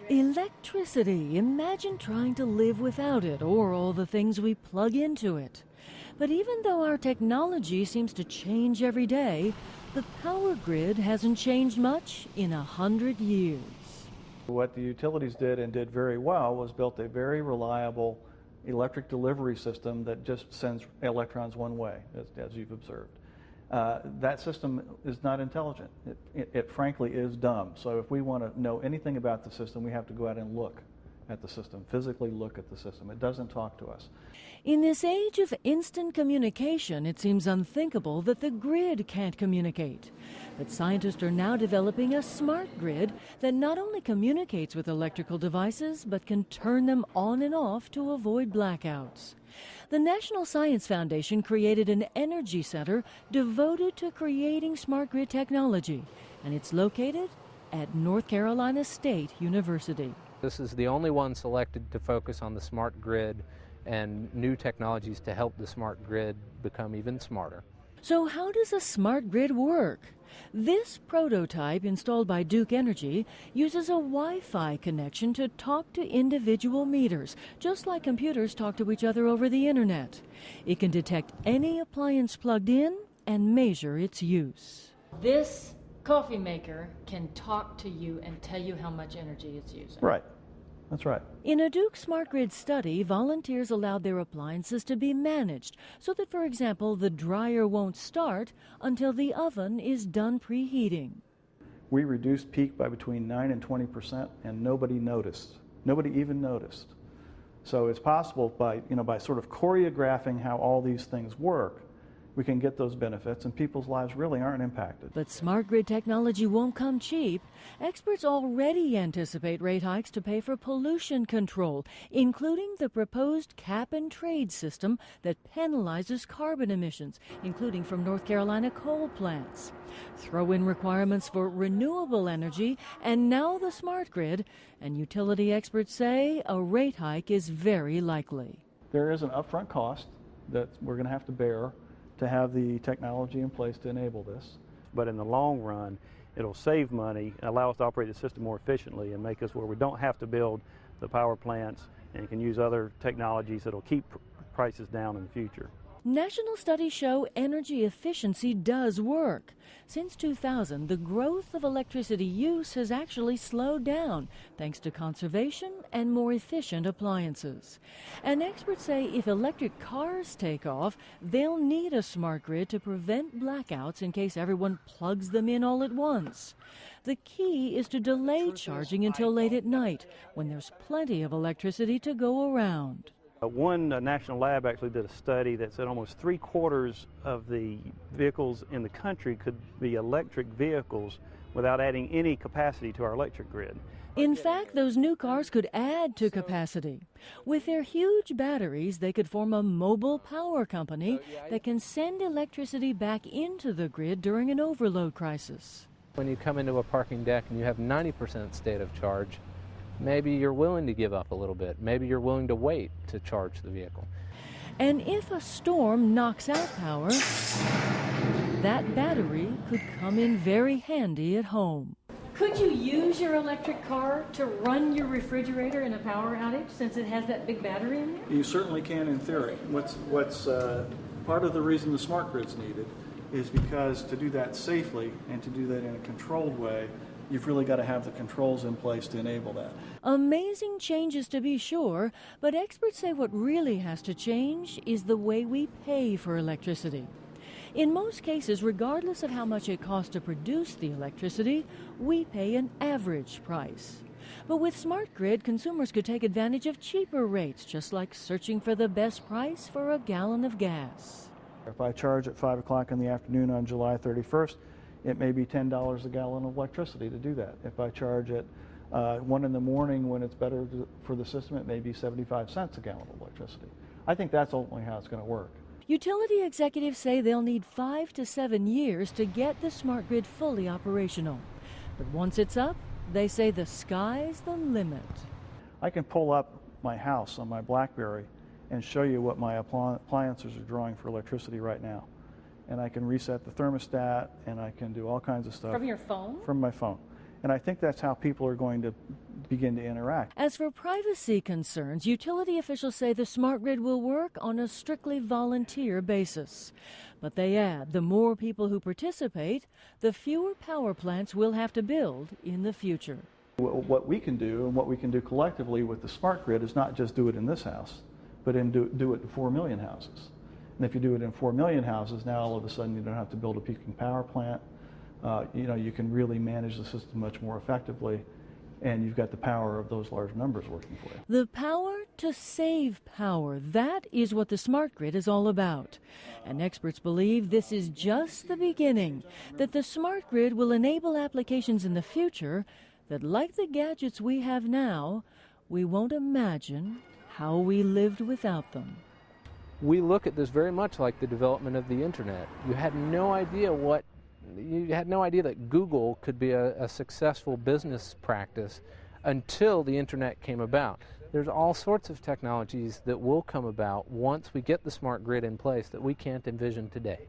Electricity. Imagine trying to live without it or all the things we plug into it. But even though our technology seems to change every day, the power grid hasn't changed much in 100 years. What the utilities did and did very well was built a very reliable electric delivery system that just sends electrons one way, as you've observed. That system is not intelligent. It frankly is dumb. So if we want to know anything about the system, we have to go out and look at the system, physically look at the system. It doesn't talk to us. In this age of instant communication, it seems unthinkable that the grid can't communicate. But scientists are now developing a smart grid that not only communicates with electrical devices, but can turn them on and off to avoid blackouts. The National Science Foundation created an energy center devoted to creating smart grid technology, and it's located at North Carolina State University. This is the only one selected to focus on the smart grid and new technologies to help the smart grid become even smarter. So how does a smart grid work? This prototype, installed by Duke Energy, uses a Wi-Fi connection to talk to individual meters, just like computers talk to each other over the internet. It can detect any appliance plugged in and measure its use. This coffee maker can talk to you and tell you how much energy it's using. Right. That's right. In a Duke Smart Grid study, volunteers allowed their appliances to be managed so that, for example, the dryer won't start until the oven is done preheating. We reduced peak by between 9 and 20%, and nobody noticed. Nobody even noticed. So it's possible by sort of choreographing how all these things work, we can get those benefits, and people's lives really aren't impacted. But smart grid technology won't come cheap. Experts already anticipate rate hikes to pay for pollution control, including the proposed cap-and-trade system that penalizes carbon emissions, including from North Carolina coal plants. Throw in requirements for renewable energy, and now the smart grid, and utility experts say a rate hike is very likely. There is an upfront cost that we're going to have to bear to have the technology in place to enable this. But in the long run, it'll save money, allow us to operate the system more efficiently, and make us where we don't have to build the power plants and can use other technologies that'll keep prices down in the future. National studies show energy efficiency does work. Since 2000, the growth of electricity use has actually slowed down thanks to conservation and more efficient appliances. And experts say if electric cars take off, they'll need a smart grid to prevent blackouts in case everyone plugs them in all at once. The key is to delay charging until late at night when there's plenty of electricity to go around. One national lab actually did a study that said almost 3/4 of the vehicles in the country could be electric vehicles without adding any capacity to our electric grid. In fact, those new cars could add to capacity. With their huge batteries, they could form a mobile power company that can send electricity back into the grid during an overload crisis. When you come into a parking deck and you have 90% state of charge, maybe you're willing to give up a little bit. Maybe you're willing to wait to charge the vehicle. And if a storm knocks out power, that battery could come in very handy at home. Could you use your electric car to run your refrigerator in a power outage since it has that big battery in it? You certainly can in theory. What's part of the reason the smart grid's needed is because to do that safely and to do that in a controlled way, you've really got to have the controls in place to enable that. Amazing changes to be sure, but experts say what really has to change is the way we pay for electricity. In most cases, regardless of how much it costs to produce the electricity, we pay an average price. But with Smart Grid, consumers could take advantage of cheaper rates, just like searching for the best price for a gallon of gas. If I charge at 5 o'clock in the afternoon on July 31st, it may be $10 a gallon of electricity to do that. If I charge at 1 in the morning when it's better for the system, it may be 75 cents a gallon of electricity. I think that's ultimately how it's going to work. Utility executives say they'll need 5 to 7 years to get the smart grid fully operational. But once it's up, they say the sky's the limit. I can pull up my house on my BlackBerry and show you what my appliances are drawing for electricity right now. And I can reset the thermostat, and I can do all kinds of stuff. From your phone? From my phone. And I think that's how people are going to begin to interact. As for privacy concerns, utility officials say the smart grid will work on a strictly volunteer basis. But they add the more people who participate, the fewer power plants we'll have to build in the future. What we can do and what we can do collectively with the smart grid is not just do it in this house, but do it in 4 million houses. And if you do it in 4 million houses, now all of a sudden you don't have to build a peaking power plant. You can really manage the system much more effectively, and you've got the power of those large numbers working for you. The power to save power, that is what the smart grid is all about. And experts believe this is just the beginning, that the smart grid will enable applications in the future that, like the gadgets we have now, we won't imagine how we lived without them. We look at this very much like the development of the internet. You had no idea that Google could be a successful business practice until the internet came about. There's all sorts of technologies that will come about once we get the smart grid in place that we can't envision today.